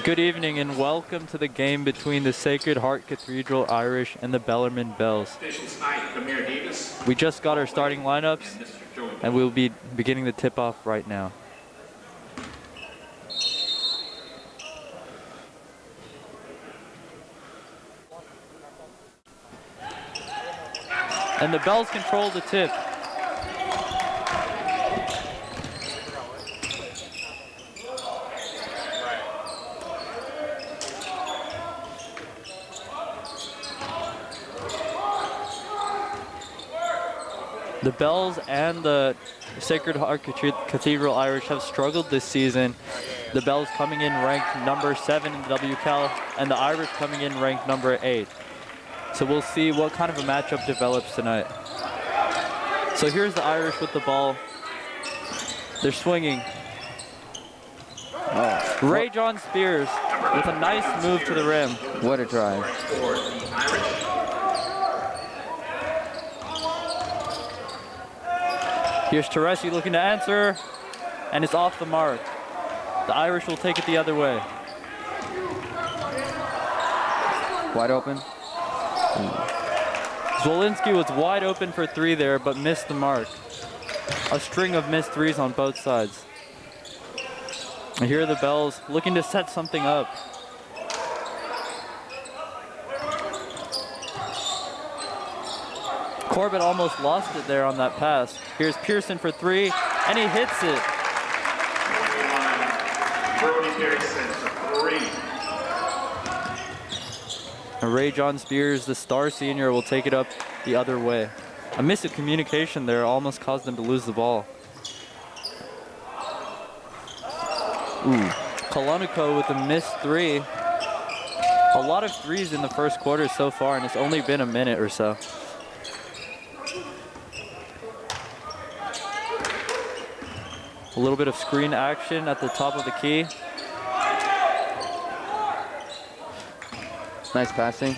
Good evening and welcome to the game between the Sacred Heart Cathedral Irish and the Bellarmine Bells. We just got our starting lineups and we'll be beginning the tip-off right now. And the Bells control the tip. The Bells and the Sacred Heart Cathedral Irish have struggled this season. The Bells coming in ranked number 7 in the WCAL, and the Irish coming in ranked number 8. So we'll see what kind of a matchup develops tonight. So here's the Irish with the ball. They're swinging. Ray John Spears with a nice move to the rim. What a drive. Here's Teresi looking to answer, and it's off the mark. The Irish will take it the other way. Wide open. Zwolinski was wide open for 3 there, but missed the mark. A string of missed threes on both sides. And here are the Bells looking to set something up. Corbett almost lost it there on that pass. Here's Pearson for 3, and he hits it. And Ray John Spears, the star senior, will take it up the other way. A miss of communication there almost caused them to lose the ball. Koloniko with a missed 3. A lot of threes in the first quarter so far, and it's only been a minute or so. A little bit of screen action at the top of the key. Nice passing.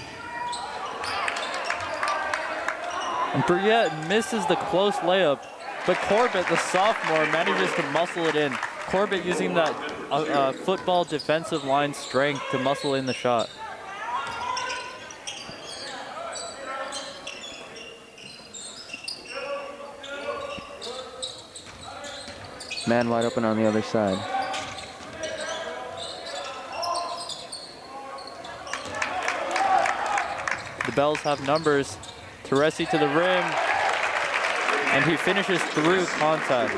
And Briette misses the close layup, but Corbett, the sophomore, manages to muscle it in. Corbett using that football defensive line strength to muscle in the shot. Man wide open on the other side. The Bells have numbers. Teresi to the rim, and he finishes through contact.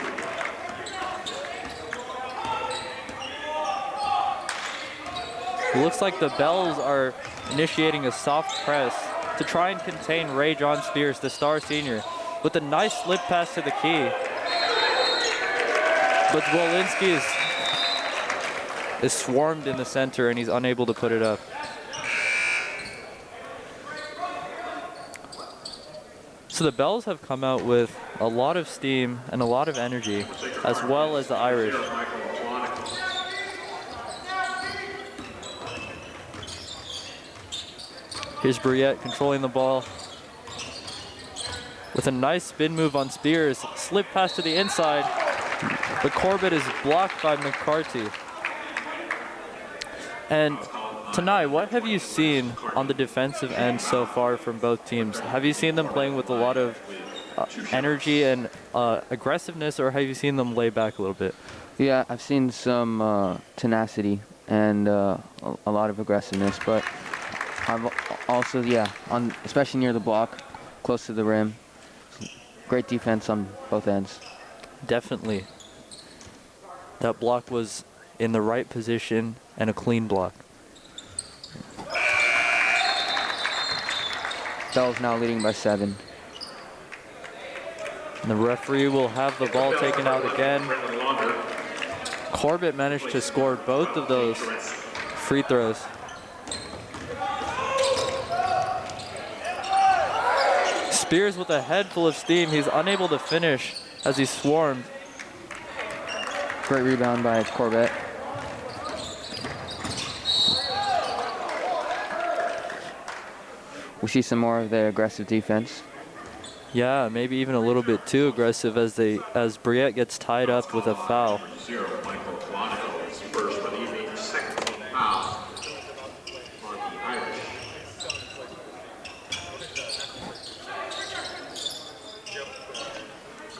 It looks like the Bells are initiating a soft press to try and contain Ray John Spears, the star senior, with a nice slip pass to the key. But Zwolinski is swarmed in the center, and he's unable to put it up. So the Bells have come out with a lot of steam and a lot of energy, as well as the Irish. Here's Briette controlling the ball with a nice spin move on Spears. Slip pass to the inside, but Corbett is blocked by McCarty. And tonight, what have you seen on the defensive end so far from both teams? Have you seen them playing with a lot of energy and aggressiveness, or have you seen them lay back a little bit? Yeah, I've seen some tenacity and a lot of aggressiveness, but I've also, especially near the block, close to the rim. Great defense on both ends. Definitely. That block was in the right position and a clean block. Bells now leading by 7. And the referee will have the ball taken out again. Corbett managed to score both of those free throws. Spears with a head full of steam. He's unable to finish as he's swarmed. Great rebound by Corbett. We see some more of their aggressive defense. Yeah, maybe even a little bit too aggressive as Briette gets tied up with a foul.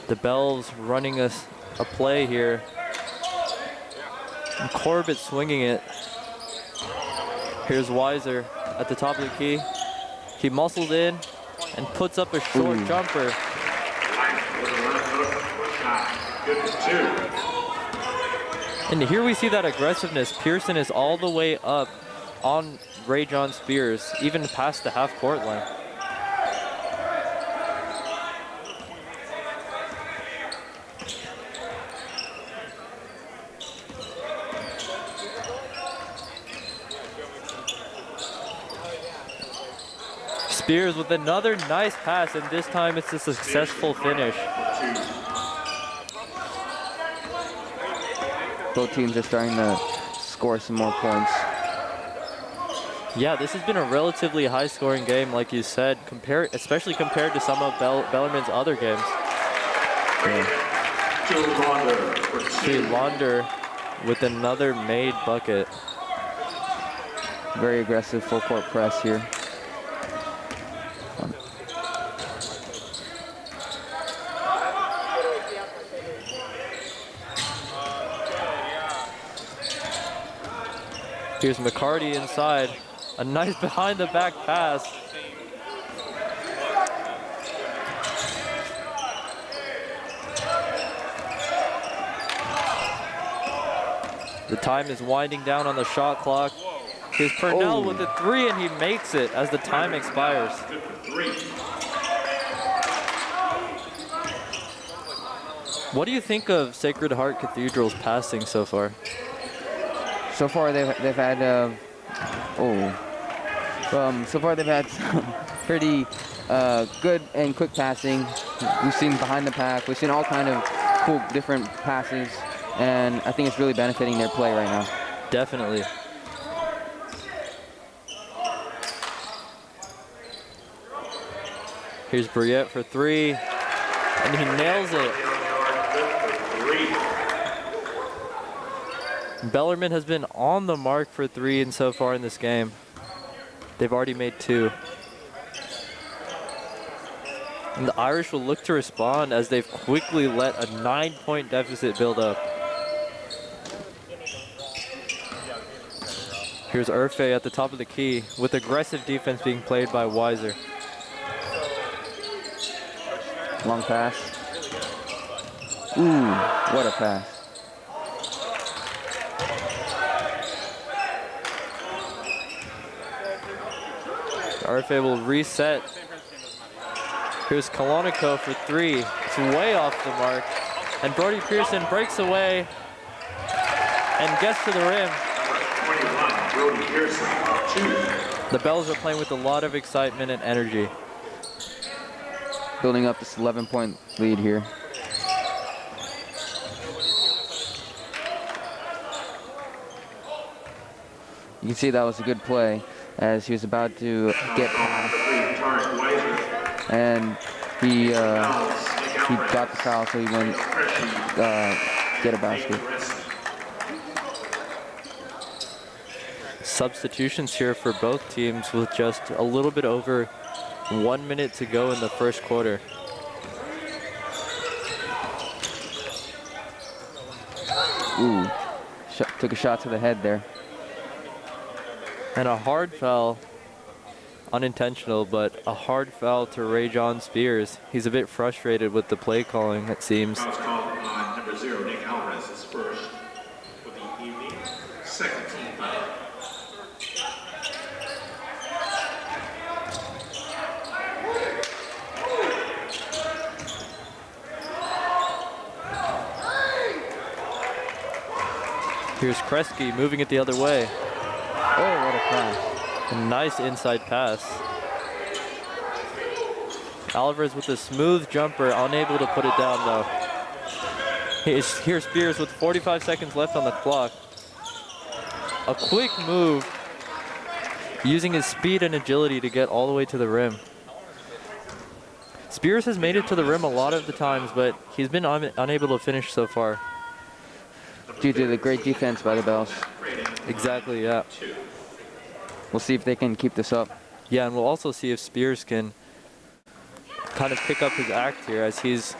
The Bells running a play here. And Corbett swinging it. Here's Weiser at the top of the key. He muscles in and puts up a short jumper. And here we see that aggressiveness. Pearson is all the way up on Ray John Spears, even past the half-court line. Spears with another nice pass, and this time it's a successful finish. Both teams are starting to score some more points. Yeah, this has been a relatively high-scoring game, like you said, especially compared to some of Bellarmine's other games. Yeah. Launder with another made bucket. Very aggressive full-court press here. Here's McCarty inside. A nice behind-the-back pass. The time is winding down on the shot clock. Here's Purnell with the three, and he makes it as the time expires. What do you think of Sacred Heart Cathedral's passing so far? So far they've had so far they've had some pretty good and quick passing. We've seen behind the pack. We've seen all kind of cool different passes, and I think it's really benefiting their play right now. Definitely. Here's Briette for three, and he nails it. Bellarmine has been on the mark for three and so far in this game. They've already made two. And the Irish will look to respond as they've quickly let a 9-point deficit build up. Here's Urfe at the top of the key with aggressive defense being played by Weiser. Long pass. Ooh, what a pass. Urfe will reset. Here's Kalanico for three. It's way off the mark. And Brody Pearson breaks away and gets to the rim. The Bells are playing with a lot of excitement and energy. Building up this 11-point lead here. You can see that was a good play as he was about to get past, and he got the foul, so he went get a basket. Substitutions here for both teams with just a little bit over 1 minute to go in the first quarter. Ooh, took a shot to the head there. And a hard foul, unintentional, but a hard foul to Ray John Spears. He's a bit frustrated with the play calling, it seems. Foul called on number 0, Nick Alvarez, is first for the evening, second team foul. Here's Kresge moving it the other way. Oh, what a pass. A nice inside pass. Alvarez with a smooth jumper, unable to put it down though. Here's Spears with 45 seconds left on the clock. A quick move, using his speed and agility to get all the way to the rim. Spears has made it to the rim a lot of the times, but he's been unable to finish so far. Due to the great defense by the Bells. Exactly, yeah. We'll see if they can keep this up. Yeah, and we'll also see if Spears can kind of pick up his act here as he's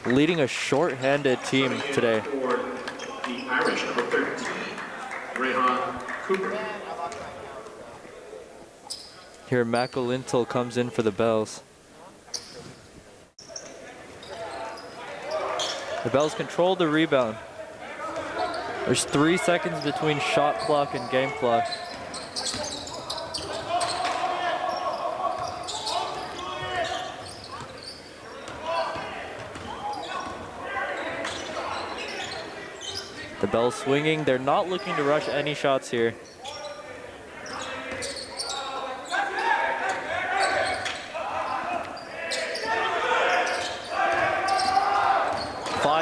leading a short-handed team today. For the Irish, number 13, Rehan Cooper. Here, McAlintel comes in for the Bells. The Bells control the rebound. There's 3 seconds between shot clock and game clock. The Bells swinging. They're not looking to rush any shots here.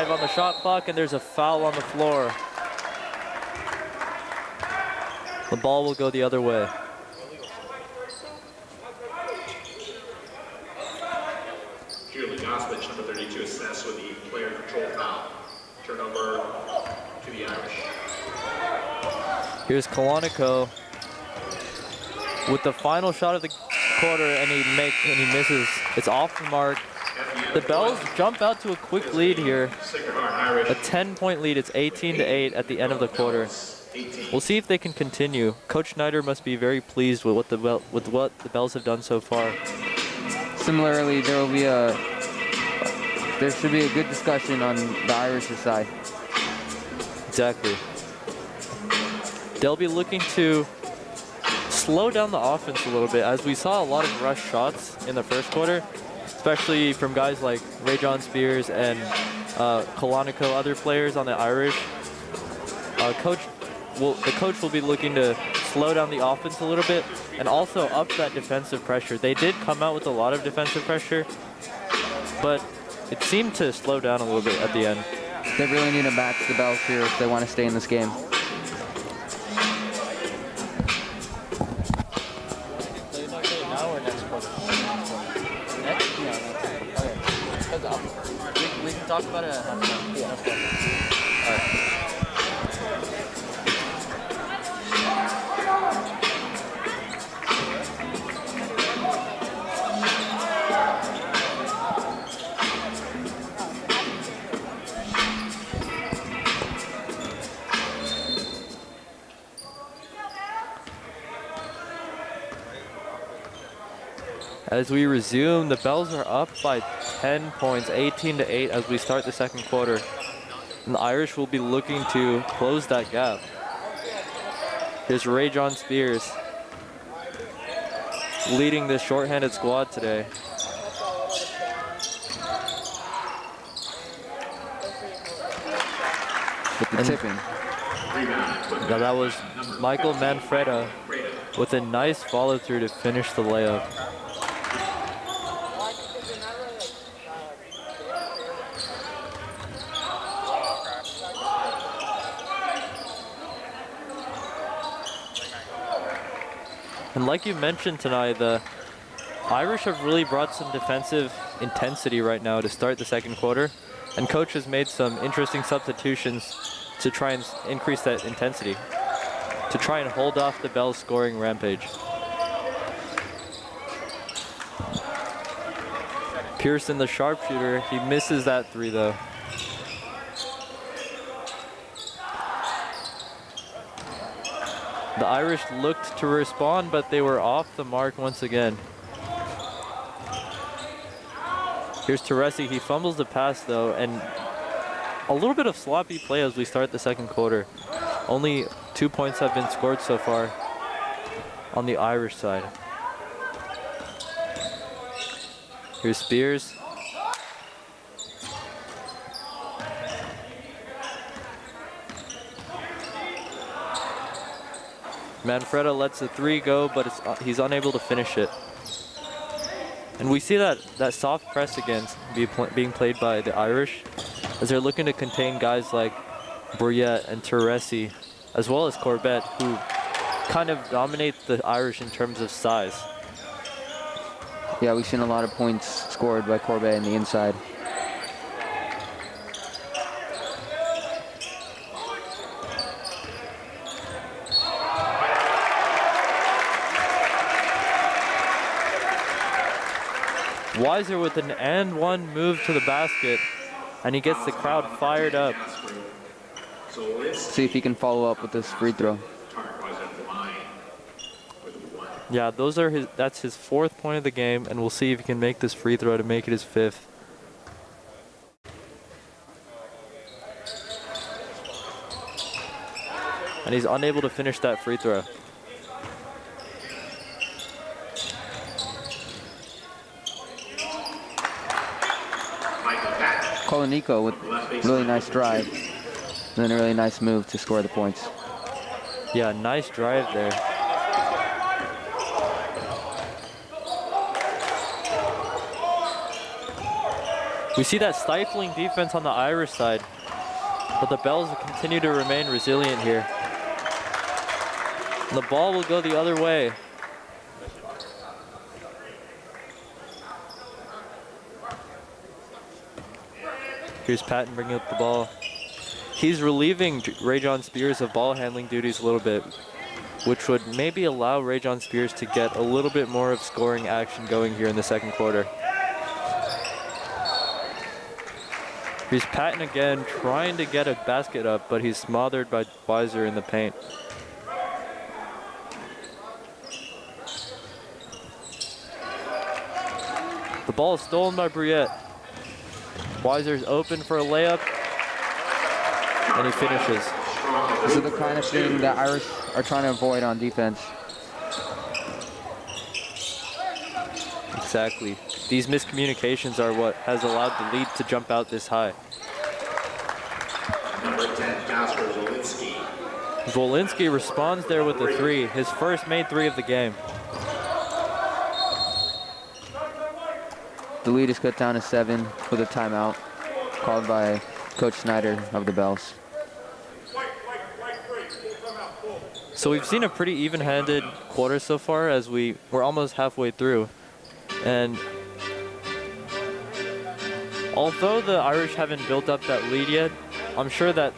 On the shot clock, and there's a foul on the floor. The ball will go the other way. Julie Gosbich, number 32, assessed with the player control foul. Turnover to the Irish. Here's Kalanico with the final shot of the quarter, and he misses. It's off the mark. The Bells jump out to a quick lead here. A 10-point lead. It's 18-8 at the end of the quarter. We'll see if they can continue. Coach Schneider must be very pleased with what the Bells have done so far. Similarly, there should be a good discussion on the Irish's side. Exactly. They'll be looking to slow down the offense a little bit, as we saw a lot of rush shots in the first quarter, especially from guys like Ray John Spears and Kalanico, other players on the Irish. The coach will be looking to slow down the offense a little bit and also up that defensive pressure. They did come out with a lot of defensive pressure, but it seemed to slow down a little bit at the end. They really need to match the Bells here if they want to stay in this game. We can talk about it at halftime. Yeah, that's fine. All right. As we resume, the Bells are up by 10 points, 18-8 as we start the second quarter. And the Irish will be looking to close that gap. Here's Ray John Spears leading this shorthanded squad today. With the tipping. Now that was Michael Manfreda with a nice follow through to finish the layup. And like you mentioned tonight, the Irish have really brought some defensive intensity right now to start the second quarter. And coach has made some interesting substitutions to try and increase that intensity, to try and hold off the Bells scoring rampage. Pearson, the sharpshooter, he misses that three though. The Irish looked to respond, but they were off the mark once again. Here's Teresi. He fumbles the pass, though, and a little bit of sloppy play as we start the second quarter. Only 2 points have been scored so far on the Irish side. Here's Spears. Manfreda lets the three go, but he's unable to finish it. And we see that soft press again being played by the Irish, as they're looking to contain guys like Brouillette and Teresi, as well as Corbett, who kind of dominate the Irish in terms of size. Yeah, we've seen a lot of points scored by Corbett in the inside. Weiser with an and one move to the basket. and he gets the crowd fired up. See if he can follow up with this free throw. Yeah, that's his 4th point of the game, and we'll see if he can make this free throw to make it his 5th. And he's unable to finish that free throw. Koloniko with really nice drive. And then a really nice move to score the points. Yeah, nice drive there. We see that stifling defense on the Irish side, but the Bells continue to remain resilient here. And the ball will go the other way. Here's Patton bringing up the ball. He's relieving Ray-John Spears of ball handling duties a little bit, which would maybe allow Ray-John Spears to get a little bit more of scoring action going here in the 2nd quarter. Here's Patton again, trying to get a basket up, but he's smothered by Weiser in the paint. The ball is stolen by Briette. Weiser's open for a layup, and he finishes. This is the kind of thing that Irish are trying to avoid on defense. Exactly. These miscommunications are what has allowed the lead to jump out this high. Number 10, Jasper Zwolinski. Zwolinski responds there with a 3, his first made 3 of the game. The lead is cut down to 7 with a timeout called by Coach Snyder of the Bells. So we've seen a pretty even-handed quarter so far, as we're almost halfway through. And although the Irish haven't built up that lead yet, I'm sure that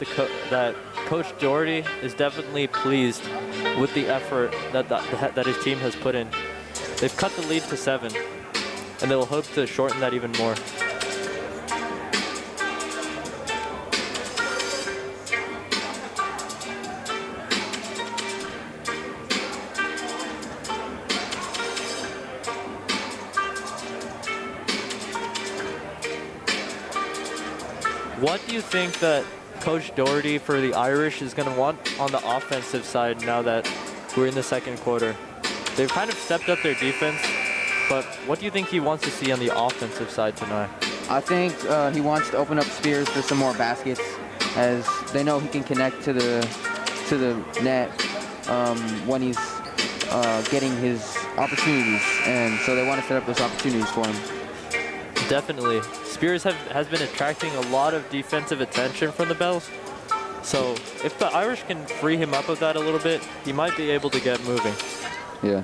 that Coach Doherty is definitely pleased with the effort that his team has put in. They've cut the lead to 7, and they'll hope to shorten that even more. What do you think that Coach Doherty for the Irish is going to want on the offensive side now that we're in the 2nd quarter? They've kind of stepped up their defense, but what do you think he wants to see on the offensive side tonight? I think he wants to open up Spears for some more baskets, as they know he can connect to the net when he's getting his opportunities, and so they want to set up those opportunities for him. Definitely. Spears has been attracting a lot of defensive attention from the Bells. So if the Irish can free him up of that a little bit, he might be able to get moving. Yeah.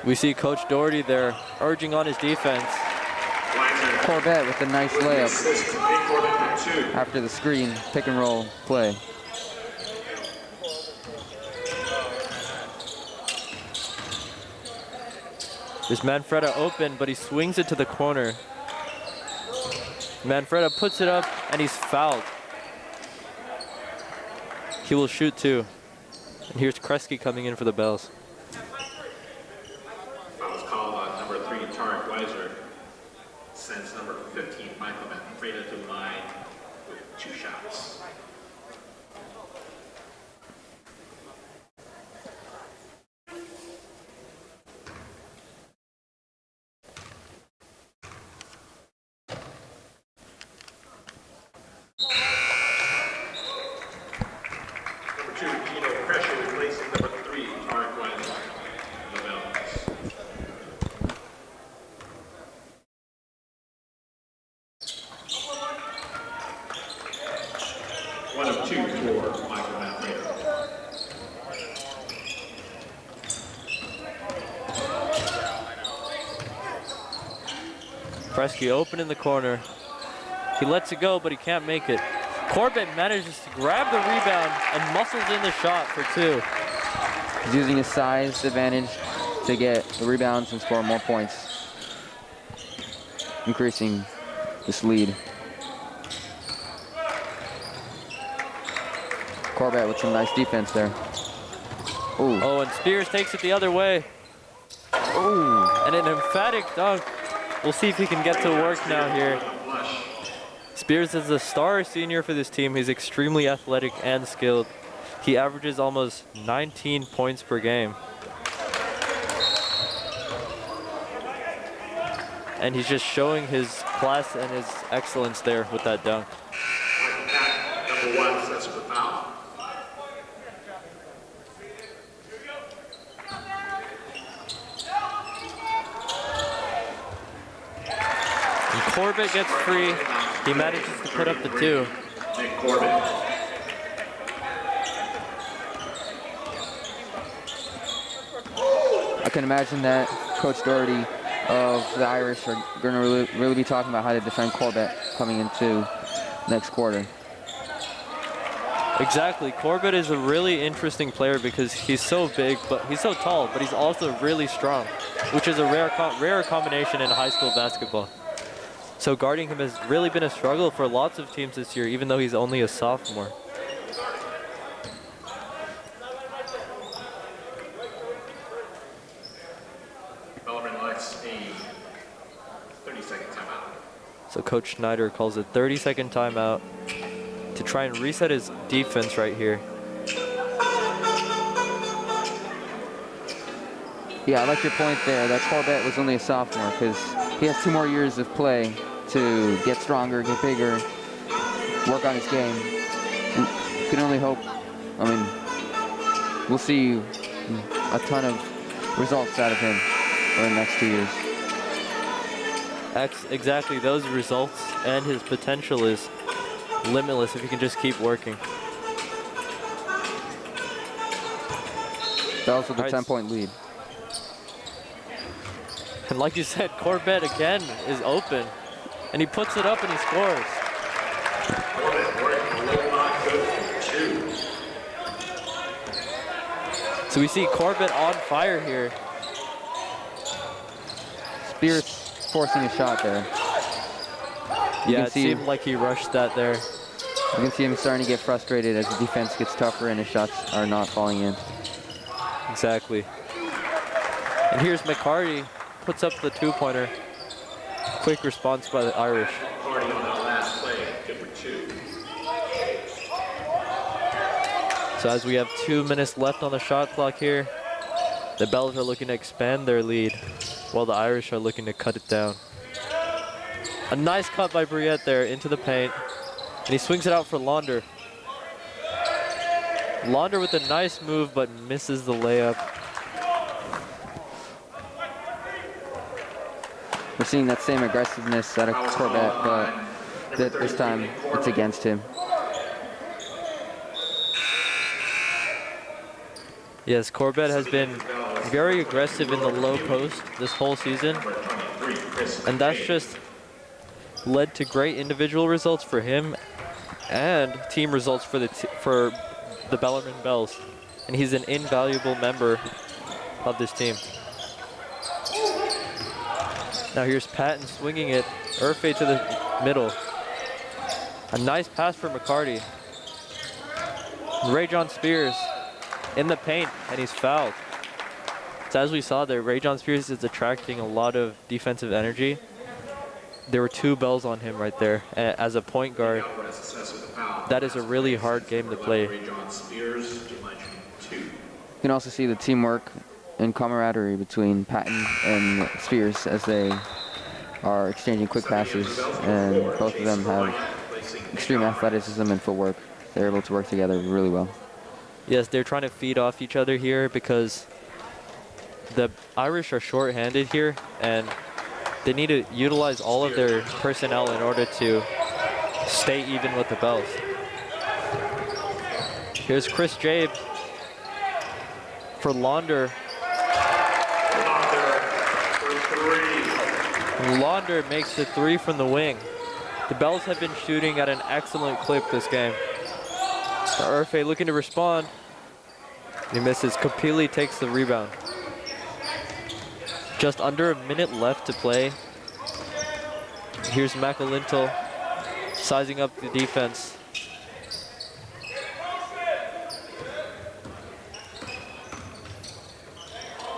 We see Coach Doherty there urging on his defense. Corbett with a nice layup after the screen pick and roll play. There's Manfreda open, but he swings it to the corner. Manfreda puts it up, and he's fouled. He will shoot 2. And here's Kresge coming in for the Bells. Foul was called on number 3, Tarek Weiser. Sends number 15, Michael Manfreda, to the line with 2 shots. Kresge open in the corner. He lets it go, but he can't make it. Corbett manages to grab the rebound and muscles in the shot for 2. He's using his size advantage to get the rebounds and score more points, increasing this lead. Corbett with some nice defense there. Ooh. Oh, and Spears takes it the other way. Ooh. And an emphatic dunk. We'll see if he can get to work now here. Spears is a star senior for this team. He's extremely athletic and skilled. He averages almost 19 points per game. And he's just showing his class and his excellence there with that dunk. Number 1 sets for foul. And Corbett gets free. He manages to put up the 2. Nick Corbett. I can imagine that Coach Doherty of the Irish are going to really be talking about how to defend Corbett coming into next quarter. Exactly. Corbett is a really interesting player because he's so big, but he's so tall, but he's also really strong, which is a rare combination in high school basketball. So guarding him has really been a struggle for lots of teams this year, even though he's only a sophomore. Bellarmine likes a 30-second timeout. So Coach Schneider calls a 30-second timeout to try and reset his defense right here. Yeah, I like your point there that Corbett was only a sophomore because he has 2 more years of play to get stronger, get bigger, work on his game. You can only hope. I mean, we'll see a ton of results out of him over the next 2 years. Exactly, those results and his potential is limitless if he can just keep working. Bells with a 10-point lead. And like you said, Corbett again is open. And he puts it up and he scores. Corbett working a little not good for 2. So we see Corbett on fire here. Spears forcing a shot there. Yeah, it seemed like he rushed that there. You can see him starting to get frustrated as the defense gets tougher and his shots are not falling in. Exactly. And here's McCarty, puts up the 2-pointer. Quick response by the Irish. McCarty on that last play, good for 2. So as we have 2 minutes left on the shot clock here, the Bells are looking to expand their lead while the Irish are looking to cut it down. A nice cut by Briette there into the paint. And he swings it out for Launder. Launder with a nice move, but misses the layup. We're seeing that same aggressiveness out of Corbett, but this time it's against him. Yes, Corbett has been very aggressive in the low post this whole season. And that's just led to great individual results for him and team results for the Bellarmine Bells. And he's an invaluable member of this team. Now here's Patton swinging it, Urfe to the middle. A nice pass for McCarty. Ray John Spears in the paint, and he's fouled. So as we saw there, Ray John Spears is attracting a lot of defensive energy. There were 2 bells on him right there. As a point guard, that is a really hard game to play. You can also see the teamwork and camaraderie between Patton and Spears as they are exchanging quick passes, and both of them have extreme athleticism and footwork. They're able to work together really well. Yes, they're trying to feed off each other here because the Irish are short-handed here, and they need to utilize all of their personnel in order to stay even with the Bells. Here's Chris Jabe for Launder. Launder makes the 3 from the wing. The Bells have been shooting at an excellent clip this game. Urfe looking to respond. He misses. Kapili takes the rebound. Just under a minute left to play. Here's McAlintal sizing up the defense.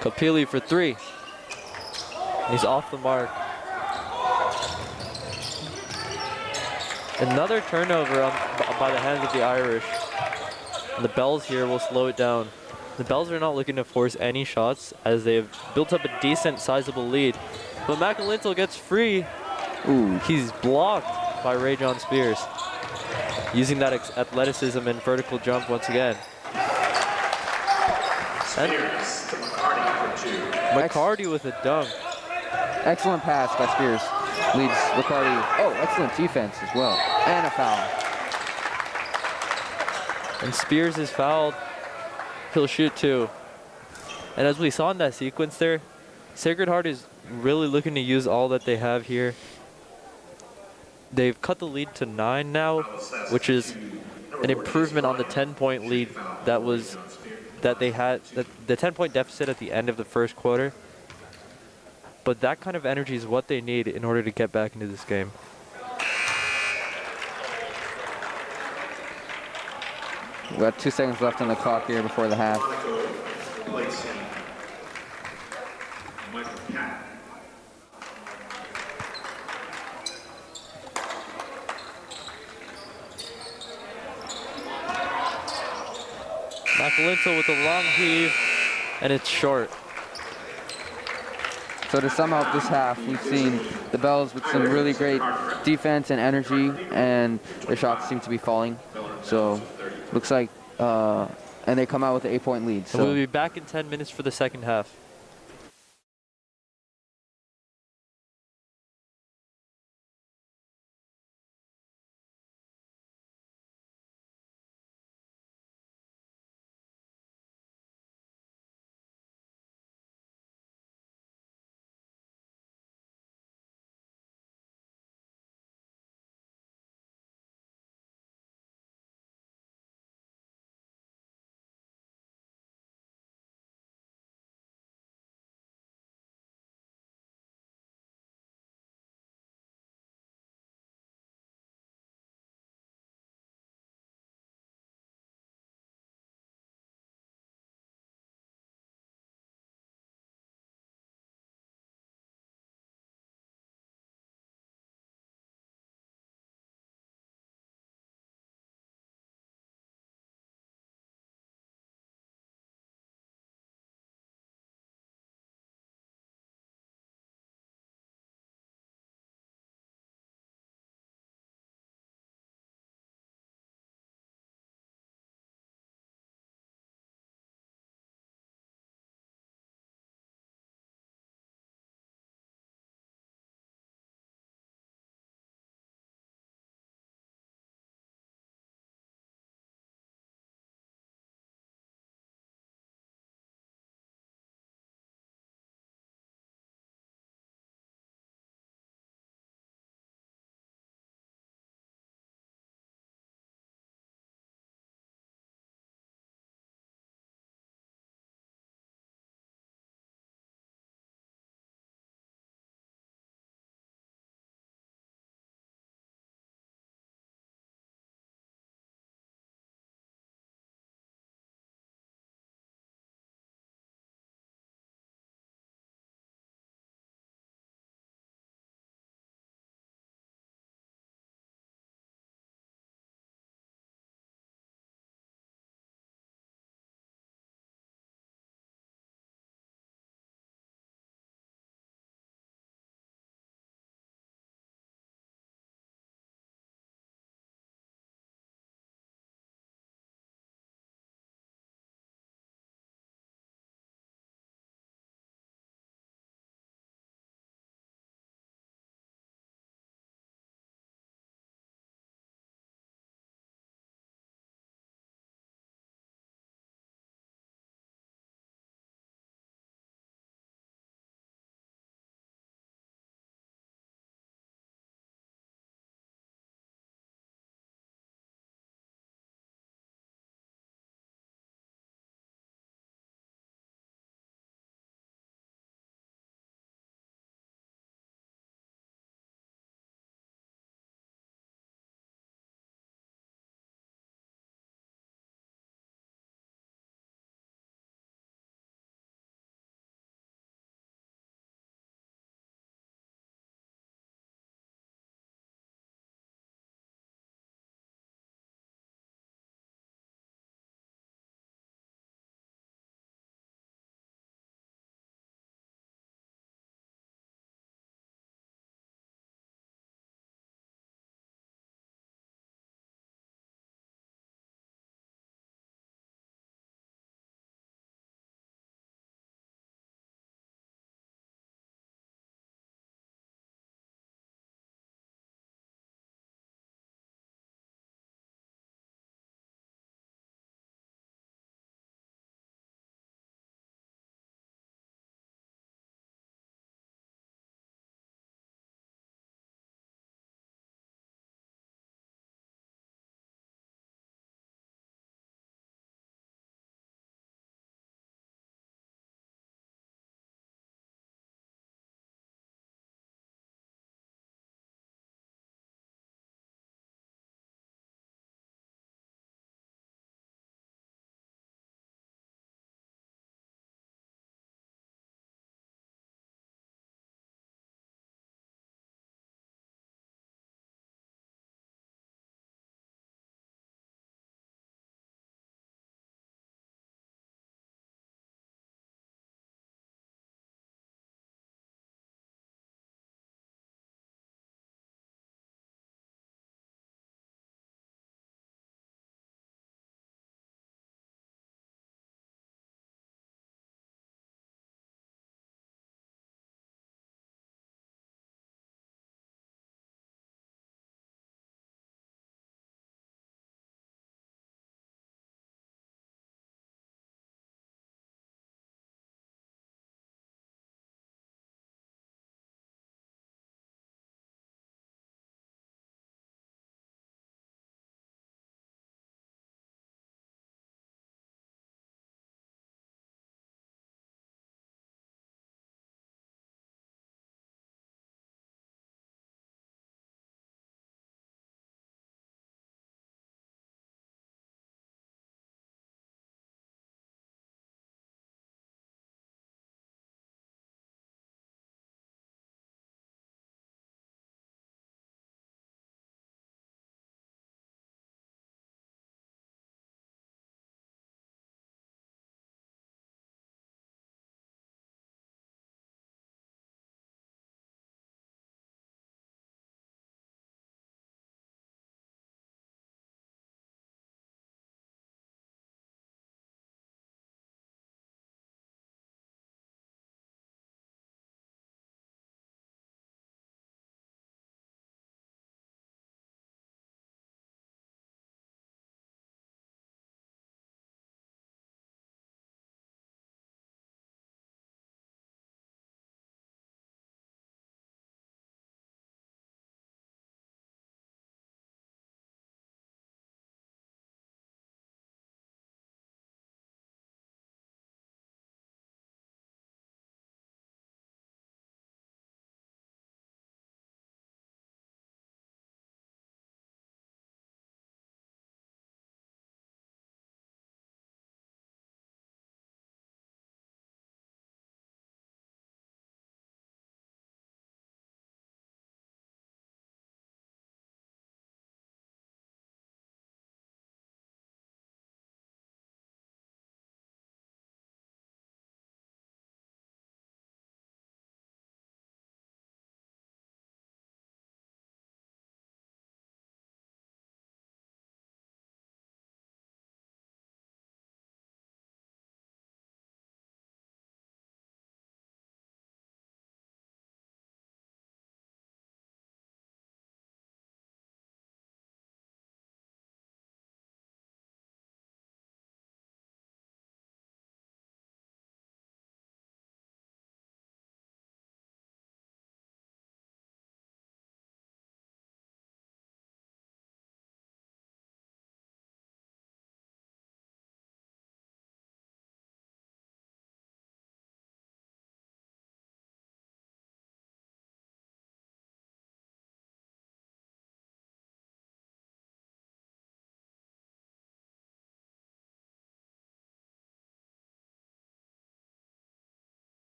Kapili for 3. He's off the mark. Another turnover by the hands of the Irish. And the Bells here will slow it down. The Bells are not looking to force any shots as they've built up a decent, sizable lead. But McAlintal gets free. Ooh. He's blocked by Ray John Spears. Using that athleticism and vertical jump once again. And Spears to McCarty for 2. McCarty with a dunk. Excellent pass by Spears. Leads Riccardi. Oh, excellent defense as well. And a foul. And Spears is fouled. He'll shoot 2. And as we saw in that sequence there, Sacred Heart is really looking to use all that they have here. They've cut the lead to 9 now, which is an improvement on the 10-point lead that they had, the 10-point deficit at the end of the first quarter. But that kind of energy is what they need in order to get back into this game. We've got 2 seconds left on the clock here before the half. Replacing Michael Cat. McAlintal with a long heave, and it's short. So to sum up this half, we've seen the Bells with some really great defense and energy, and their shots seem to be falling. So looks like, and they come out with an 8-point lead. So we'll be back in 10 minutes for the second half.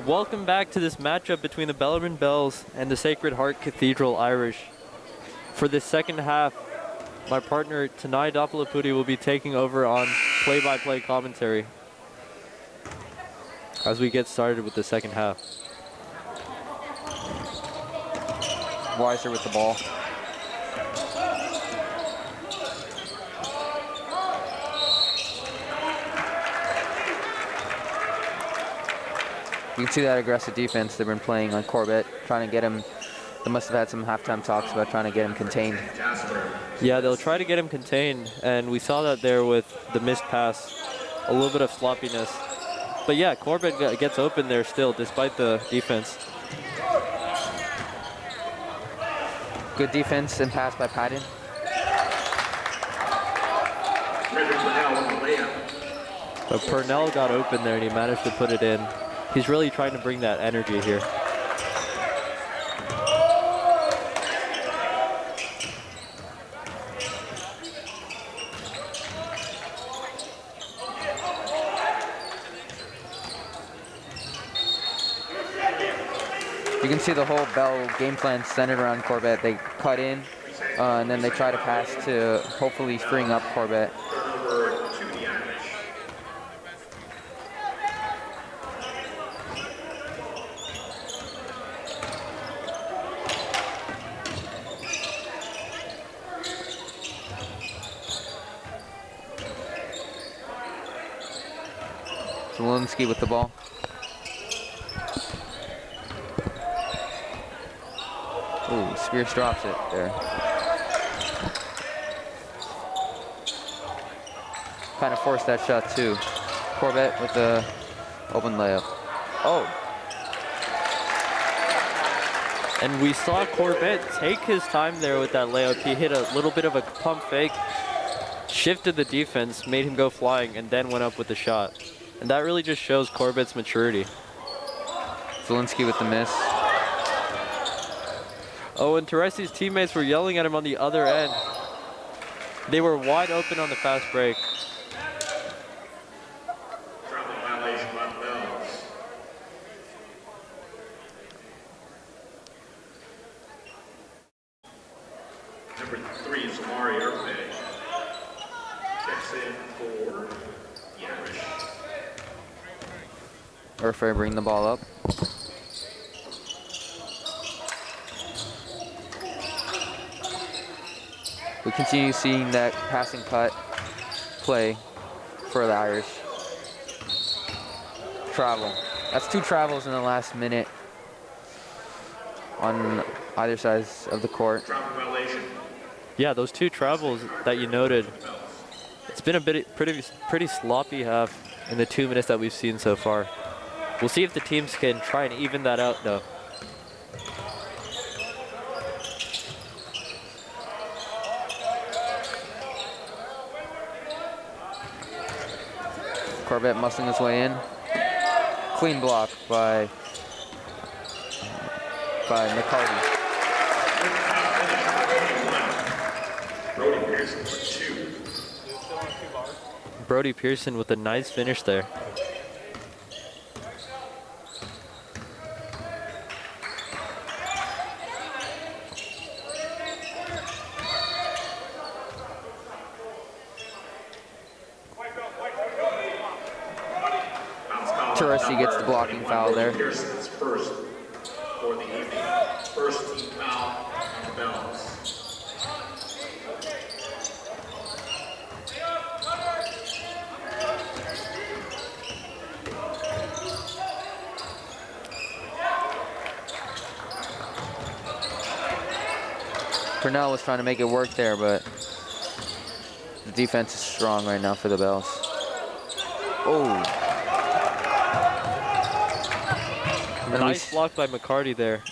welcome back to this matchup between the Bellarmine Bells and the Sacred Heart Cathedral Irish. For this second half, my partner Tanai Dopalaputi will be taking over on play-by-play commentary as we get started with the second half. Weiser with the ball. You can see that aggressive defense they've been playing on Corbett, trying to get him. They must have had some halftime talks about trying to get him contained. Yeah, they'll try to get him contained, and we saw that there with the missed pass, a little bit of sloppiness. But yeah, Corbett gets open there still, despite the defense. Good defense and pass by Patton. But Purnell got open there, and he managed to put it in. He's really trying to bring that energy here. You can see the whole Bell game plan centered around Corbett. They cut in, and then they try to pass to hopefully freeing up Corbett. Zelensky with the ball. Ooh, Spears drops it there. Kind of forced that shot too. Corbett with the open layup. Oh. And we saw Corbett take his time there with that layup. He hit a little bit of a pump fake, shifted the defense, made him go flying, and then went up with the shot. And that really just shows Corbett's maturity. Zelensky with the miss. Oh, and Teresi's teammates were yelling at him on the other end. They were wide open on the fast break. Number 3 is Amari Earthbay. Checks in for the Irish. Urfair bring the ball up. We continue seeing that passing cut play for the Irish. Travel. That's 2 travels in the last minute on either side of the court. Yeah, those 2 travels that you noted, it's been a pretty sloppy half in the 2 minutes that we've seen so far. We'll see if the teams can try and even that out though. Corbett muscling his way in. Clean block by McCarty. Brody Pearson with a nice finish there. Teresi gets the blocking foul there. Pearson's first for the evening. First team foul on the Bells. Purnell was trying to make it work there, but the defense is strong right now for the Bells. Oh. Nice block by McCarty there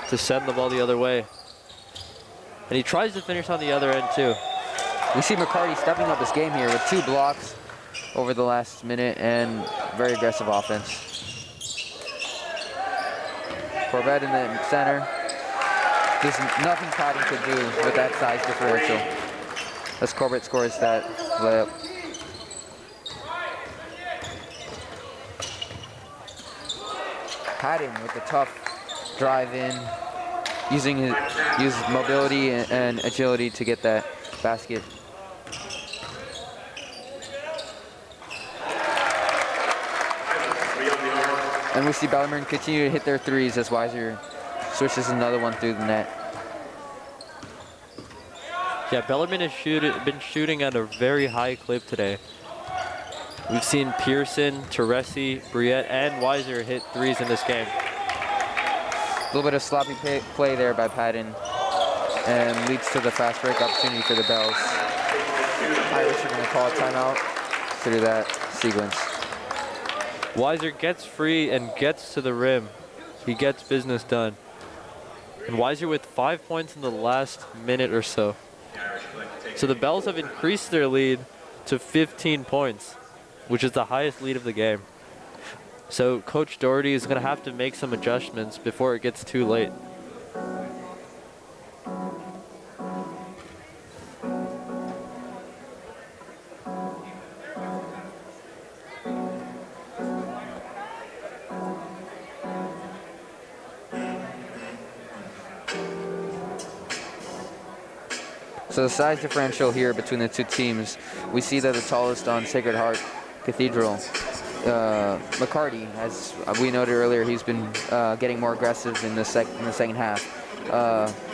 to send the ball the other way. And he tries to finish on the other end too. We see McCarty stepping up his game here with 2 blocks over the last minute and very aggressive offense. Corbett in the center. There's nothing Patton could do with that size differential. As Corbett scores that layup. Patton with a tough drive in, using his mobility and agility to get that basket. And we see Bellarmine continue to hit their threes as Weiser switches another one through the net. Yeah, Bellarmine has been shooting at a very high clip today. We've seen Pearson, Teresi, Briette, and Weiser hit threes in this game. A little bit of sloppy play there by Patton, and leads to the fast break opportunity for the Bells. Irish are going to call a timeout through that sequence. Weiser gets free and gets to the rim. He gets business done. And Weiser with 5 points in the last minute or so. So the Bells have increased their lead to 15 points, which is the highest lead of the game. So Coach Doherty is going to have to make some adjustments before it gets too late. So the size differential here between the two teams, we see that the tallest on Sacred Heart Cathedral, McCarty, as we noted earlier, he's been getting more aggressive in the second half.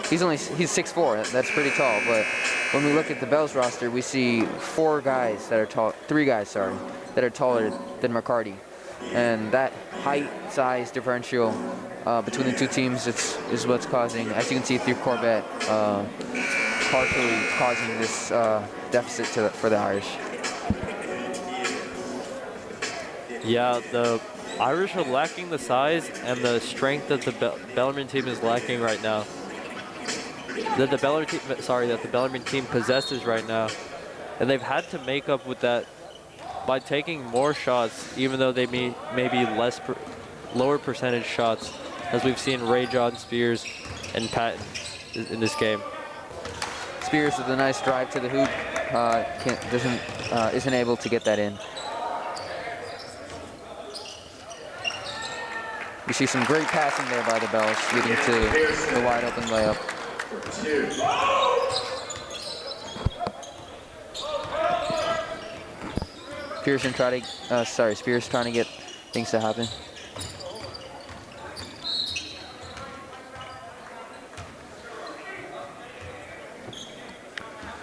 He's 6'4", that's pretty tall. But when we look at the Bells roster, we see three guys that are taller than McCarty, and that height-size differential between the two teams is what's causing, as you can see through Corbett, partially causing this deficit for the Irish. Yeah, the Irish are lacking the size and the strength that the Bellarmine team is lacking right now. That the Bellarmine team possesses right now, and they've had to make up with that by taking more shots, even though they may be lower percentage shots, as we've seen Ray John, Spears, and Patton in this game. Spears with a nice drive to the hoop, isn't able to get that in. We see some great passing there by the Bells, leading to the wide open layup. Spears trying to get things to happen.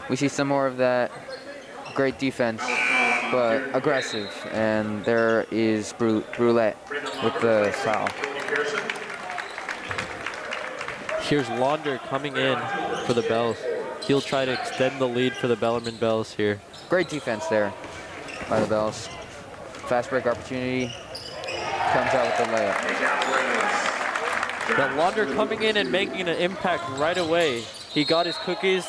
We see some more of that great defense, but aggressive. And there is Brulette with the foul. Here's Launder coming in for the Bells. He'll try to extend the lead for the Bellarmine Bells here. Great defense there by the Bells. Fast break opportunity. Comes out with the layup. But Launder coming in and making an impact right away. He got his cookies.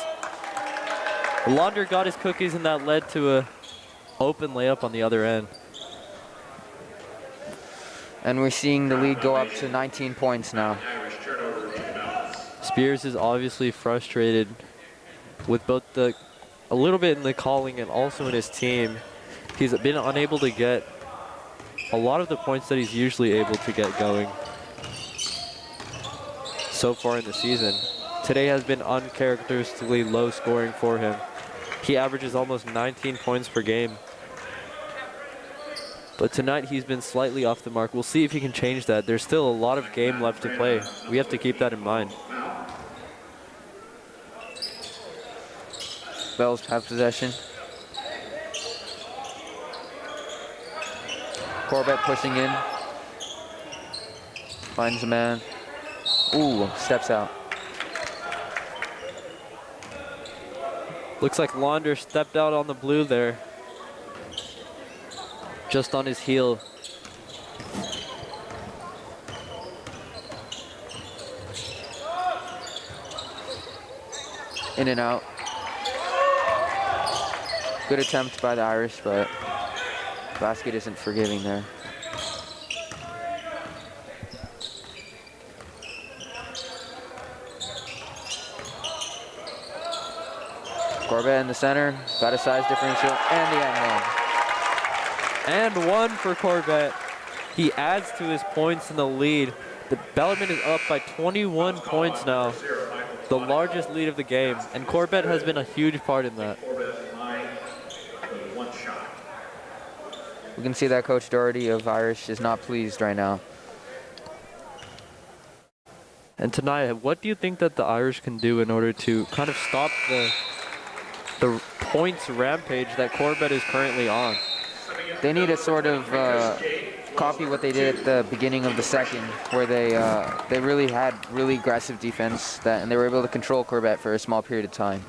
Launder got his cookies, and that led to a open layup on the other end. And we're seeing the lead go up to 19 points now. Spears is obviously frustrated with both a little bit in the calling and also in his team. He's been unable to get a lot of the points that he's usually able to get going so far in the season. Today has been uncharacteristically low scoring for him. He averages almost 19 points per game. But tonight he's been slightly off the mark. We'll see if he can change that. There's still a lot of game left to play. We have to keep that in mind. Bells have possession. Corbett pushing in. Finds a man. Ooh, steps out. Looks like Launder stepped out on the blue there. Just on his heel. In and out. Good attempt by the Irish, but basket isn't forgiving there. Corbett in the center, got a size differential, and the end one. And one for Corbett. he adds to his points in the lead. The Bellarmine is up by 21 points now, the largest lead of the game, and Corbett has been a huge part in that. We can see that Coach Doherty of Irish is not pleased right now. And tonight, what do you think that the Irish can do in order to kind of stop the points rampage that Corbett is currently on? They need to sort of copy what they did at the beginning of the second, where they really had really aggressive defense and they were able to control Corbett for a small period of time.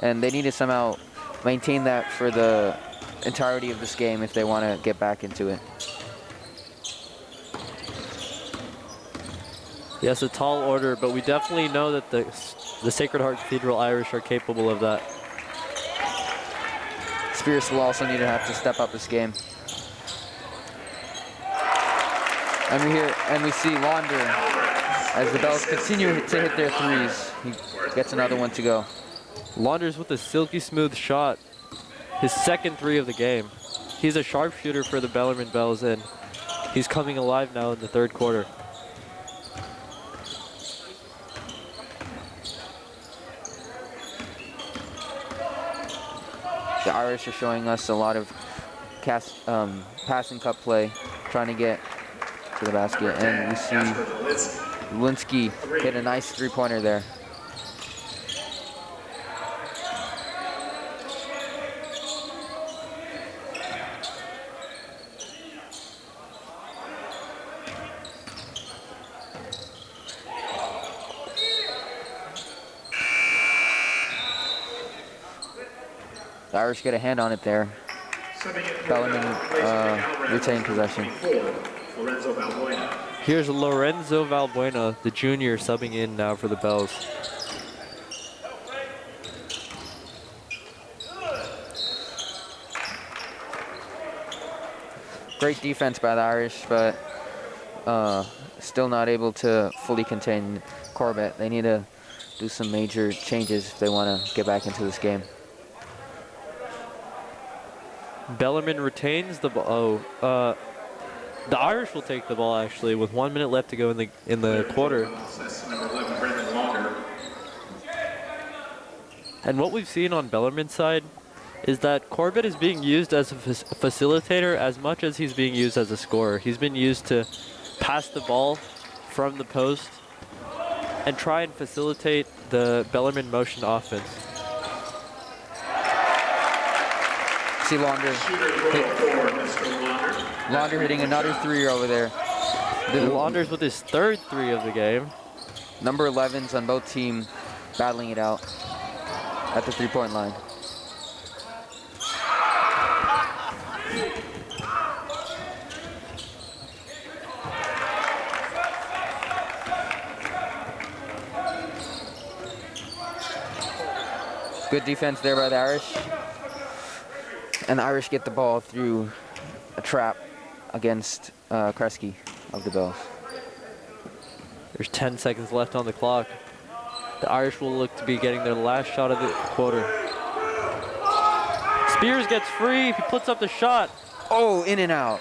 And they need to somehow maintain that for the entirety of this game if they want to get back into it. Yes, a tall order, but we definitely know that the Sacred Heart Cathedral Irish are capable of that. Spears will also need to have to step up this game. And we see Launder, as the Bells continue to hit their threes. He gets another one to go. Launders with a silky smooth shot, his second three of the game. He's a sharpshooter for the Bellarmine Bells, and he's coming alive now in the third quarter. The Irish are showing us a lot of passing cup play, trying to get to the basket, and we see Linsky hit a nice three-pointer there. The Irish get a hand on it there. Bellarmine retain possession. Here's Lorenzo Valbuena, the junior, subbing in now for the Bells. Great defense by the Irish, but still not able to fully contain Corbett. They need to do some major changes if they want to get back into this game. Bellarmine retains the ball. The Irish will take the ball actually with 1 minute left to go in the quarter. And what we've seen on Bellarmine's side is that Corbett is being used as a facilitator as much as he's being used as a scorer. He's been used to pass the ball from the post and try and facilitate the Bellarmine motion offense. See Launder hitting another three over there. Launder's with his third three of the game. Number 11s on both teams battling it out at the three-point line. Good defense there by the Irish. And the Irish get the ball through a trap against Kresge of the Bells. There's 10 seconds left on the clock. The Irish will look to be getting their last shot of the quarter. Spears gets free. He puts up the shot. Oh, in and out.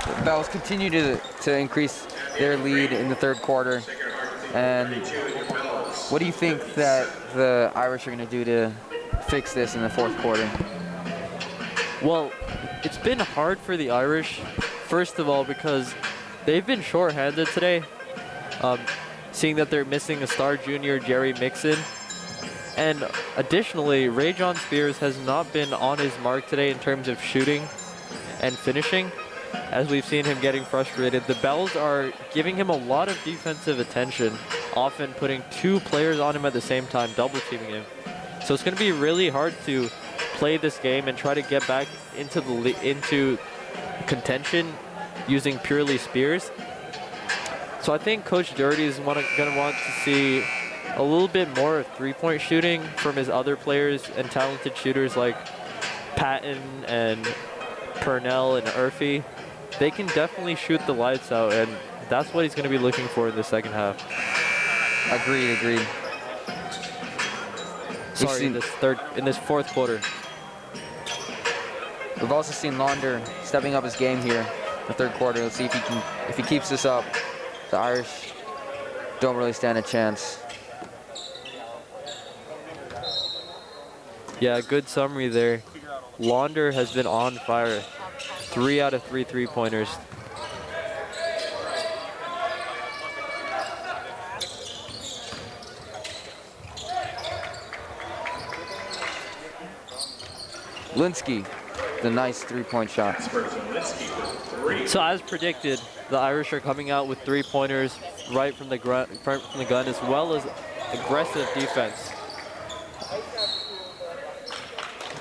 The Bells continue to increase their lead in the third quarter. And what do you think that the Irish are going to do to fix this in the fourth quarter? Well, it's been hard for the Irish, first of all, because they've been shorthanded today, seeing that they're missing a star junior, Jerry Mixon. And additionally, Ray John Spears has not been on his mark today in terms of shooting and finishing, as we've seen him getting frustrated. The Bells are giving him a lot of defensive attention, often putting two players on him at the same time, double teaming him. So it's going to be really hard to play this game and try to get back into contention using purely Spears. So I think Coach Doherty is going to want to see a little bit more of three-point shooting from his other players and talented shooters like Patton and Purnell and Urfy. They can definitely shoot the lights out, and that's what he's going to be looking for in the second half. Agreed. Sorry, in this fourth quarter. We've also seen Launder stepping up his game here in the third quarter. Let's see if he keeps this up. The Irish don't really stand a chance. Yeah, good summary there. Launder has been on fire. 3 out of 3 3-pointers. Linsky, the nice three-point shot. So as predicted, the Irish are coming out with 3-pointers right from the gun, as well as aggressive defense.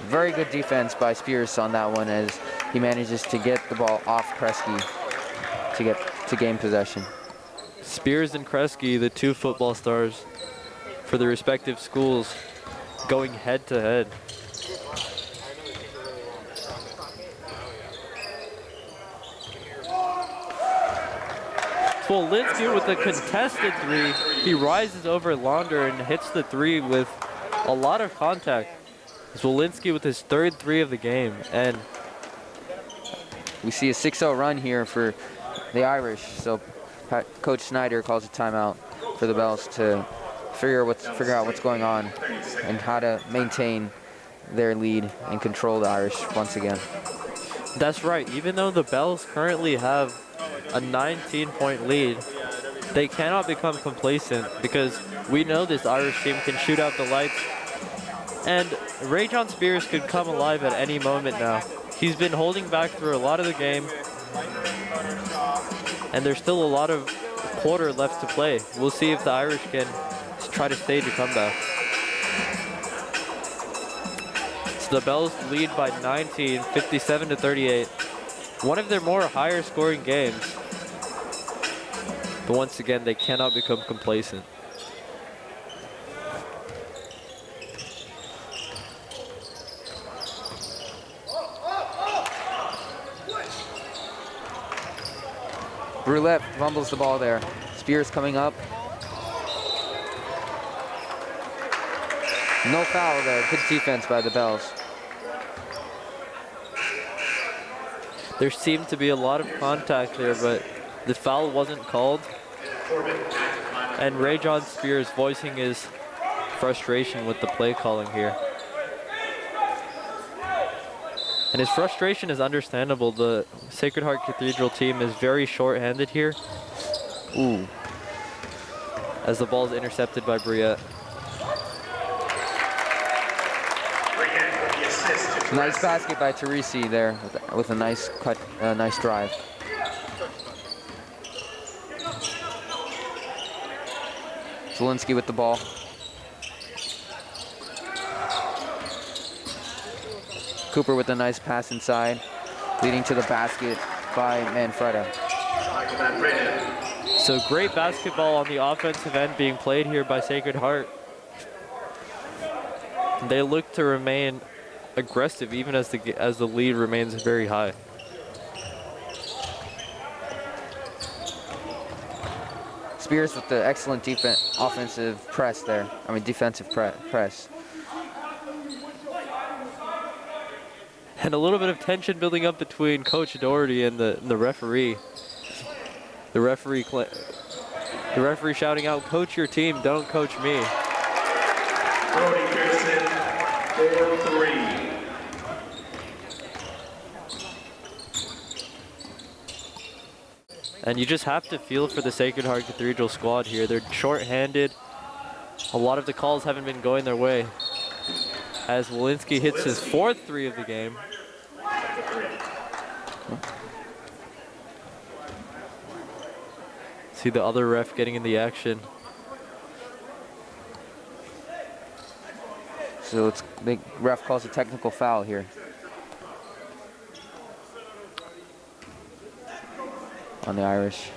Very good defense by Spears on that one as he manages to get the ball off Kresge to get to game possession. Spears and Kresge, the 2 football stars for their respective schools, going head to head. Linsky with a contested 3. He rises over Launder and hits the 3 with a lot of contact. Zwolinski with his 3rd 3 of the game, and we see a 6-0 run here for the Irish. So Coach Snyder calls a timeout for the Bells to figure out what's going on and how to maintain their lead and control the Irish once again. That's right. Even though the Bells currently have a 19-point lead, they cannot become complacent because we know this Irish team can shoot out the lights. And Ray-John Spears could come alive at any moment now. He's been holding back through a lot of the game, and there's still a lot of quarter left to play. We'll see if the Irish can try to stage a comeback. So the Bells lead by 19, 57-38. One of their more higher scoring games. But once again, they cannot become complacent. Roulette fumbles the ball there. Spears coming up. No foul there. Good defense by the Bells. There seemed to be a lot of contact there, but the foul wasn't called. And Ray-John Spears voicing his frustration with the play calling here. And his frustration is understandable. The Sacred Heart Cathedral team is very short-handed here. Ooh. As the ball is intercepted by Briette. Nice basket by Teresi there with a nice cut, nice drive. Zwolinski with the ball. Cooper with a nice pass inside, leading to the basket by Manfreda. So great basketball on the offensive end being played here by Sacred Heart. They look to remain aggressive even as the lead remains very high. Spears with the excellent offensive press there. I mean defensive press. And a little bit of tension building up between Coach Doherty and the referee. The referee shouting out, "Coach your team, don't coach me." Brody Pearson, 4-3. And you just have to feel for the Sacred Heart Cathedral squad here. They're short-handed. A lot of the calls haven't been going their way. As Zwolinski hits his 4th 3 of the game. See the other ref getting in the action. So the ref calls a technical foul here. On the Irish.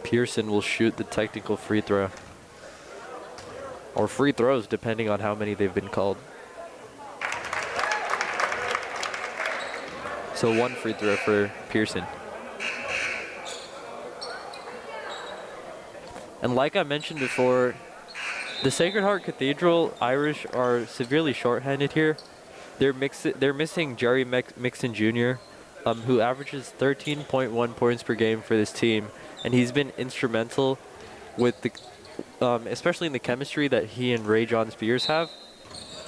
Pearson will shoot the technical free throw. Or free throws, depending on how many they've been called. So 1 free throw for Pearson. And like I mentioned before, The Sacred Heart Cathedral Irish are severely shorthanded here. They're missing Jerry Mixon Jr., who averages 13.1 points per game for this team, and he's been instrumental with the, especially in the chemistry that he and Ray John Spears have.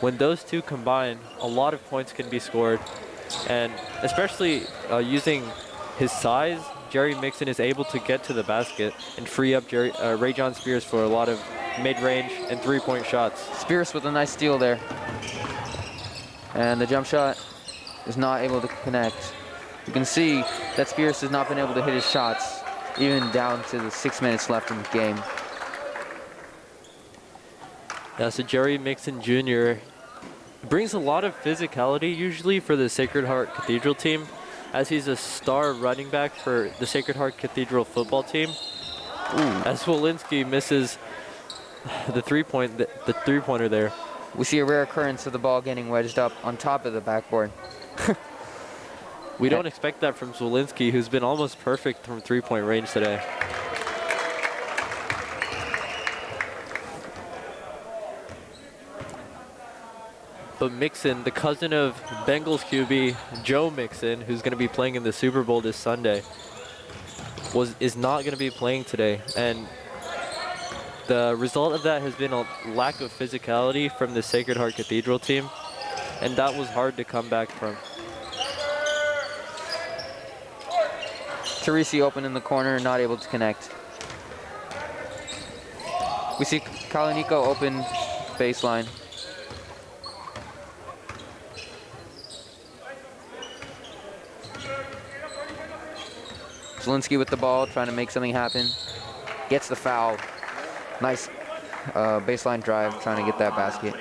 When those two combine, a lot of points can be scored, and especially using his size, Jerry Mixon is able to get to the basket and free up Ray John Spears for a lot of mid-range and three-point shots. Spears with a nice steal there. And the jump shot is not able to connect. You can see that Spears has not been able to hit his shots, even down to the 6 minutes left in the game. Yeah, so Jerry Mixon Jr. brings a lot of physicality usually for the Sacred Heart Cathedral team, as he's a star running back for the Sacred Heart Cathedral football team. As Wolinski misses the three-pointer there. We see a rare occurrence of the ball getting wedged up on top of the backboard. We don't expect that from Zwolinski, who's been almost perfect from three-point range today. But Mixon, the cousin of Bengals QB Joe Mixon, who's going to be playing in the Super Bowl this Sunday, is not going to be playing today. And the result of that has been a lack of physicality from the Sacred Heart Cathedral team, and that was hard to come back from. Teresi open in the corner, not able to connect. We see Kalaniko open baseline. Zielinski with the ball, trying to make something happen. Gets the foul. Nice baseline drive, trying to get that basket.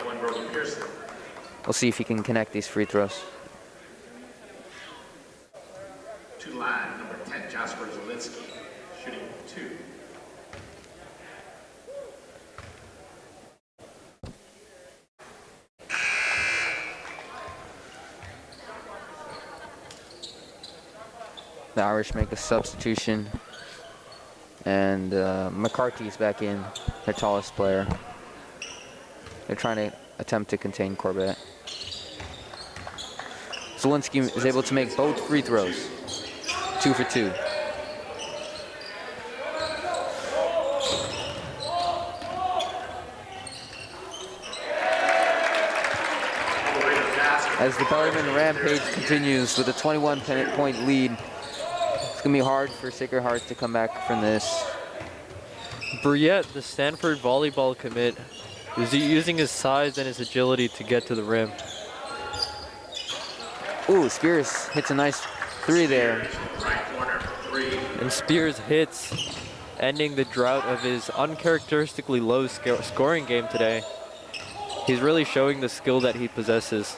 We'll see if he can connect these free throws. To line, number 10, Jasper Zielinski, shooting 2. The Irish make a substitution, and McCarthy's back in, their tallest player. They're trying to attempt to contain Corbett. Zielinski is able to make both free throws, 2 for 2. As the Bellarmine rampage continues with a 21-point lead, it's going to be hard for Sacred Heart to come back from this. Briette, the Stanford volleyball commit, is using his size and his agility to get to the rim. Ooh, Spears hits a nice 3 there. And Spears hits, ending the drought of his uncharacteristically low scoring game today. He's really showing the skill that he possesses.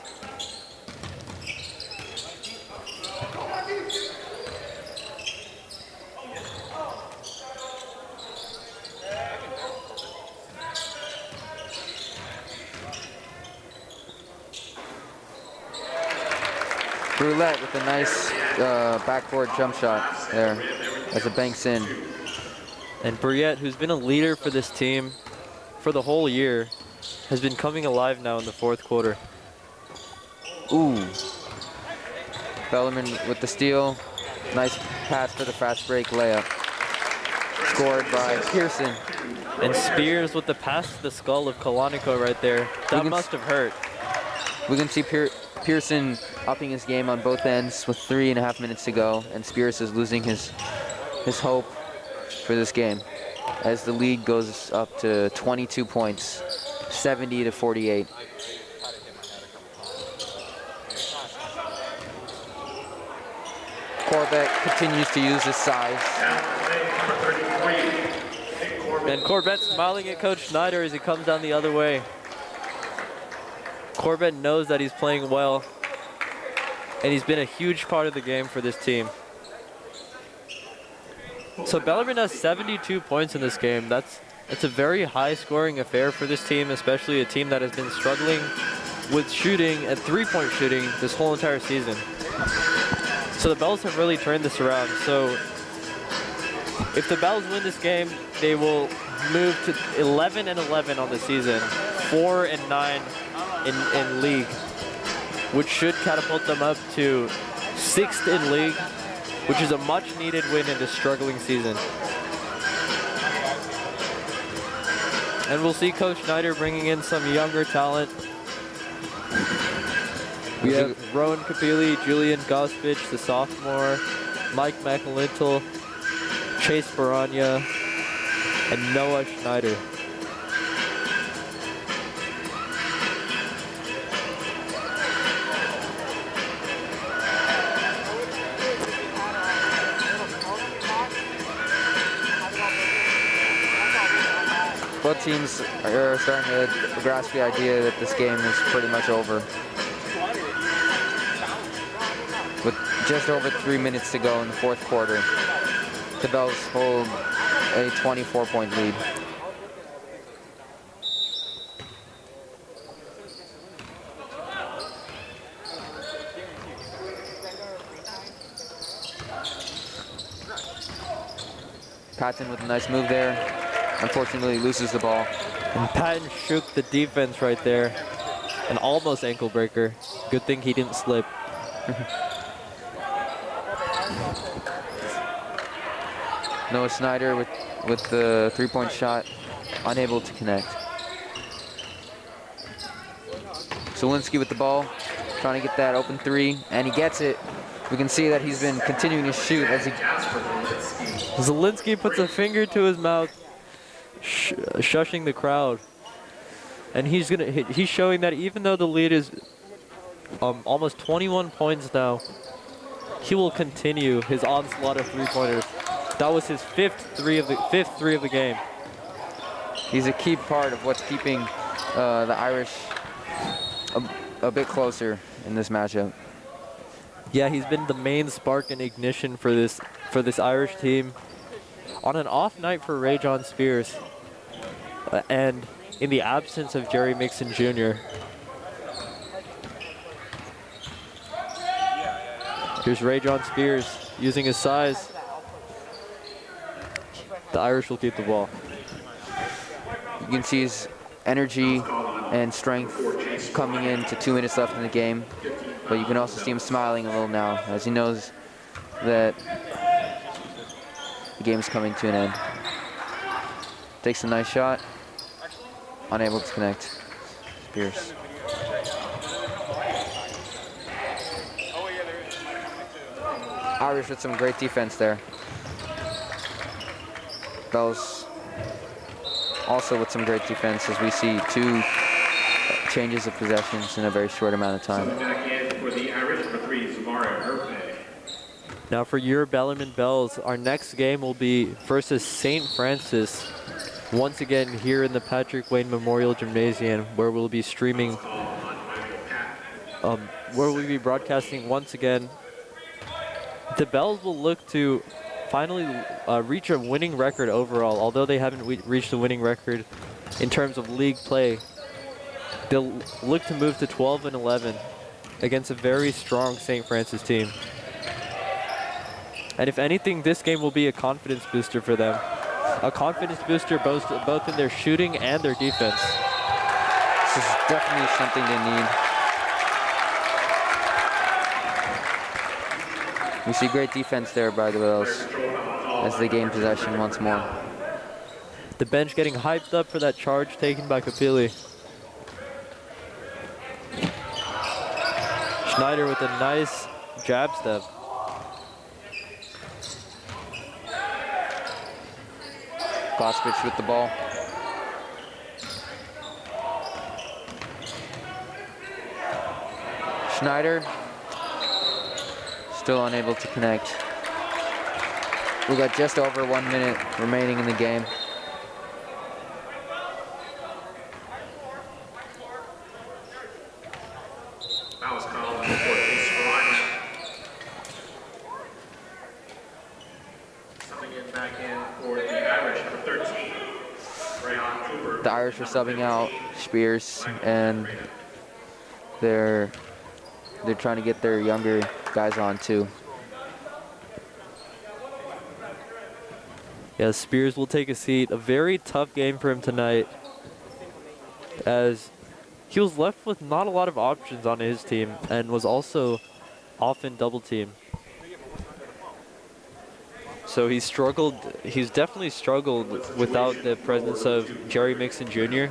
Roulette with a nice backboard jump shot there as it banks in. And Briette, who's been a leader for this team for the whole year, has been coming alive now in the fourth quarter. Ooh. Bellarmine with the steal. Nice pass for the fast break layup. Scored by Pearson. And Spears with the pass to the skull of Kalanico right there. That must have hurt. We can see Pearson upping his game on both ends with 3.5 minutes to go, and Spears is losing his hope for this game as the lead goes up to 22 points, 70-48. Corbett continues to use his size. And Corbett smiling at Coach Schneider as he comes down the other way. Corbett knows that he's playing well, and he's been a huge part of the game for this team. So Bellarmine has 72 points in this game. That's a very high-scoring affair for this team, especially a team that has been struggling with shooting and three-point shooting this whole entire season. So the Bells have really turned this around. So if the Bells win this game, they will moved to 11-11 on the season, 4-9 in league, which should catapult them up to 6th in league, which is a much needed win in this struggling season. And we'll see Coach Schneider bringing in some younger talent. We have Rowan Kapili, Julian Gospich, the sophomore, Mike McAlintle, Chase Baranya, and Noah Schneider. Both teams are starting to grasp the idea that this game is pretty much over. With just over 3 minutes to go in the fourth quarter, the Bells hold a 24-point lead. Patton with a nice move there. Unfortunately, loses the ball. And Patton shook the defense right there. An almost ankle breaker. Good thing he didn't slip. Noah Snyder with the three-point shot, unable to connect. Zielinski with the ball, trying to get that open three, and he gets it. We can see that he's been continuing to shoot as he... Zielinski puts a finger to his mouth, shushing the crowd. And he's showing that even though the lead is almost 21 points now, he will continue his onslaught of three-pointers. That was his fifth three of the game. He's a key part of what's keeping the Irish a bit closer in this matchup. Yeah, he's been the main spark and ignition for this Irish team. On an off night for Ray John Spears, and in the absence of Jerry Mixon Jr. Here's Ray John Spears using his size. The Irish will keep the ball. You can see his energy and strength coming into 2 minutes left in the game, but you can also see him smiling a little now as he knows that the game is coming to an end. Takes a nice shot, unable to connect. Spears. Irish with some great defense there. Bells also with some great defense as we see two changes of possessions in a very short amount of time. Back in for the Irish, number 3, Zamara Erpe. Now for your Bellarmine Bells, our next game will be versus St. Francis. Once again here in the Patrick Wayne Memorial Gymnasium, where we'll be streaming, where we'll be broadcasting once again. The Bells will look to finally reach a winning record overall, although they haven't reached a winning record in terms of league play. They'll look to move to 12-11 against a very strong St. Francis team. And if anything, this game will be a confidence booster for them. A confidence booster both in their shooting and their defense. This is definitely something they need. We see great defense there by the Bells as they gain possession once more. The bench getting hyped up for that charge taken by Kapili. Schneider with a nice jab step. Gospich with the ball. Schneider still unable to connect. We got just over 1 minute remaining in the game. Foul called for Chase Baranya. Coming in back in for the Irish, number 13, Rayon Cooper. The Irish are subbing out Spears, and they're trying to get their younger guys on too. Yeah, Spears will take a seat. A very tough game for him tonight, as he was left with not a lot of options on his team and was also often double teamed. So he struggled, he's definitely struggled without the presence of Jerry Mixon Jr.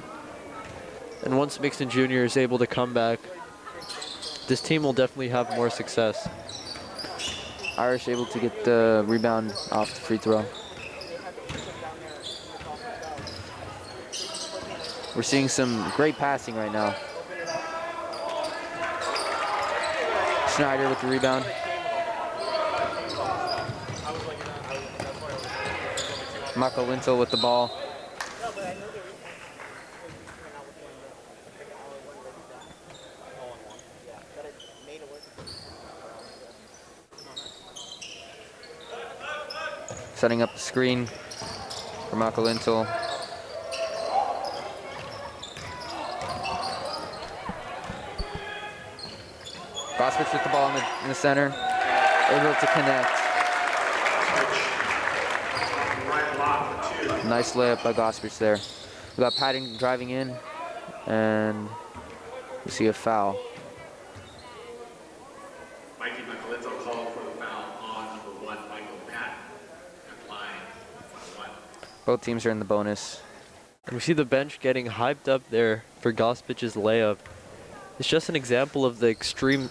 And once Mixon Jr. is able to come back, this team will definitely have more success. Irish able to get the rebound off the free throw. We're seeing some great passing right now. Schneider with the rebound. Marco Lintel with the ball. Setting up the screen for Marco Lintel. Gospich with the ball in the center, able to connect. Nice layup by Gospich there. We got Padding driving in, and we see a foul. Mikey Michaelenzo called for the foul on number 1, Michael Patton, at line 1. Both teams are in the bonus. And we see the bench getting hyped up there for Gospich's layup. It's just an example of the extreme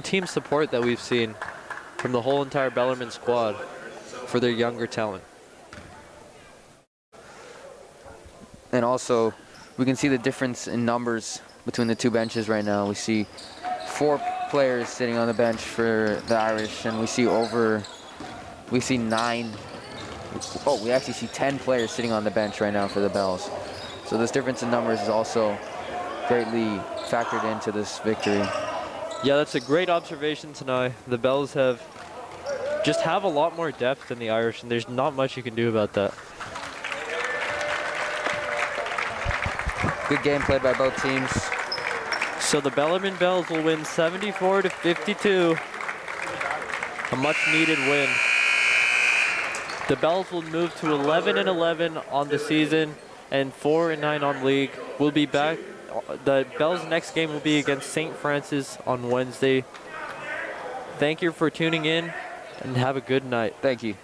team support that we've seen from the whole entire Bellarmine squad for their younger talent. And also, we can see the difference in numbers between the two benches right now. We see 4 players sitting on the bench for the Irish, and we see 9. Oh, we actually see 10 players sitting on the bench right now for the Bells. So this difference in numbers is also greatly factored into this victory. Yeah, that's a great observation tonight. The Bells have a lot more depth than the Irish, and there's not much you can do about that. Good game played by both teams. So the Bellarmine Bells will win 74-52. A much needed win. The Bells will move to 11-11 on the season and 4-9 on league. We'll be back. The Bells' next game will be against St. Francis on Wednesday. Thank you for tuning in and have a good night. Thank you.